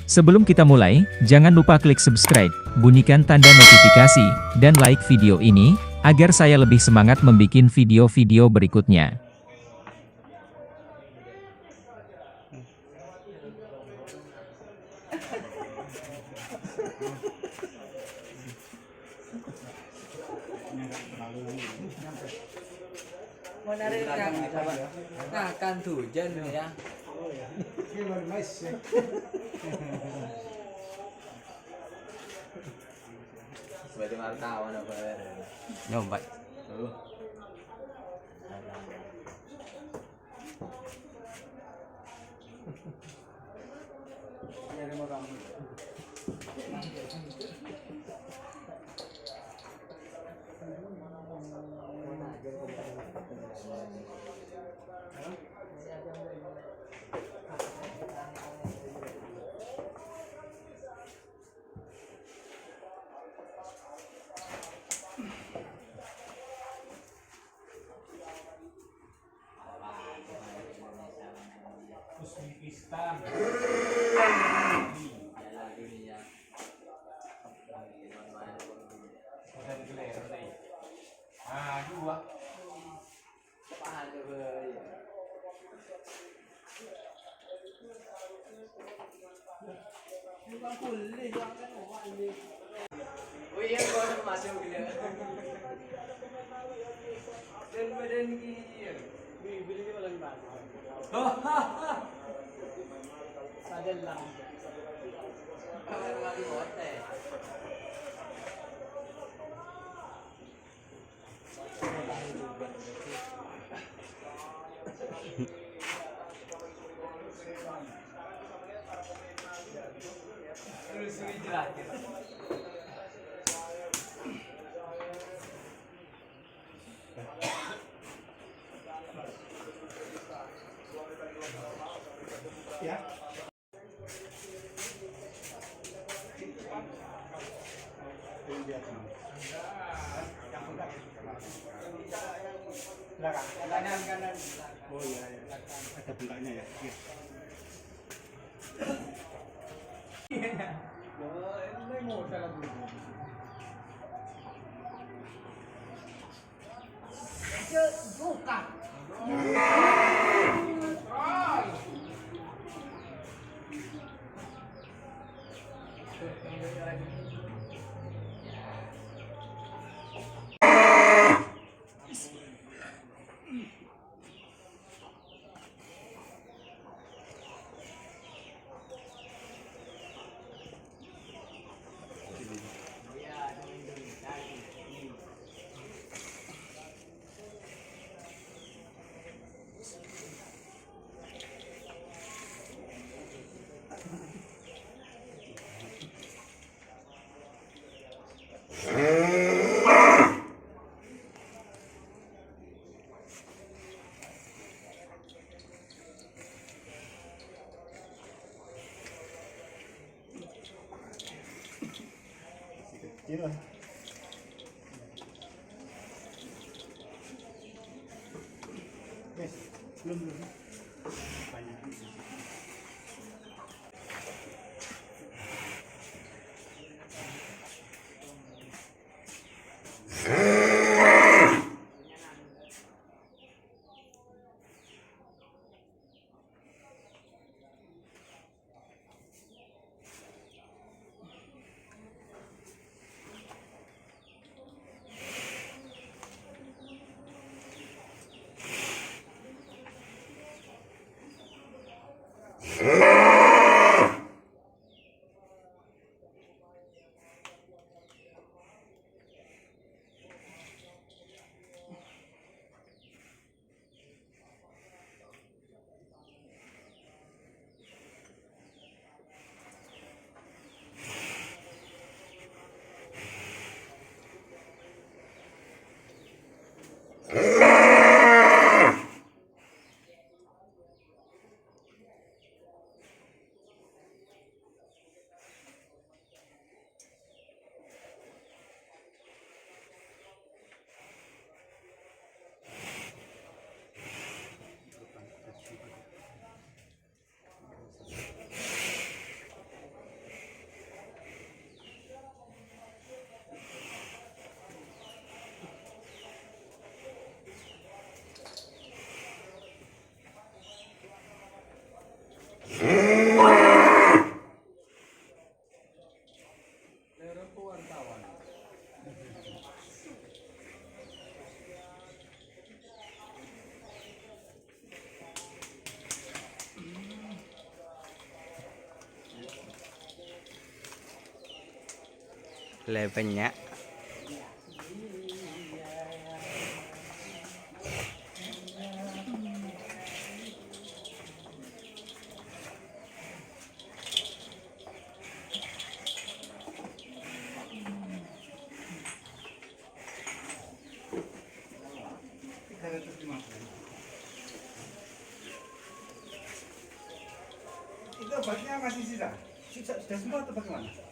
Sebelum kita mulai, jangan lupa klik subscribe, bunyikan tanda notifikasi, dan like video ini, agar saya lebih semangat membuat video-video berikutnya. Nah, kan hujan ya. Sebagai wartawan apa ya? Nyombat. Uzbekistan. Oh iya, kau masuk gila. Dan badan gila. Bibirnya malah banget. Sadar lang. Kalau lagi bote. Terus jelatin. Ya. Kanan. Oh iya, ya. Ada bundanya ya. Iya. Ini mau salah dulu. Buka. Iya. Belum. Banyak. Lebannya. Itu obatnya masih sisa? Sudah semua atau bagaimana?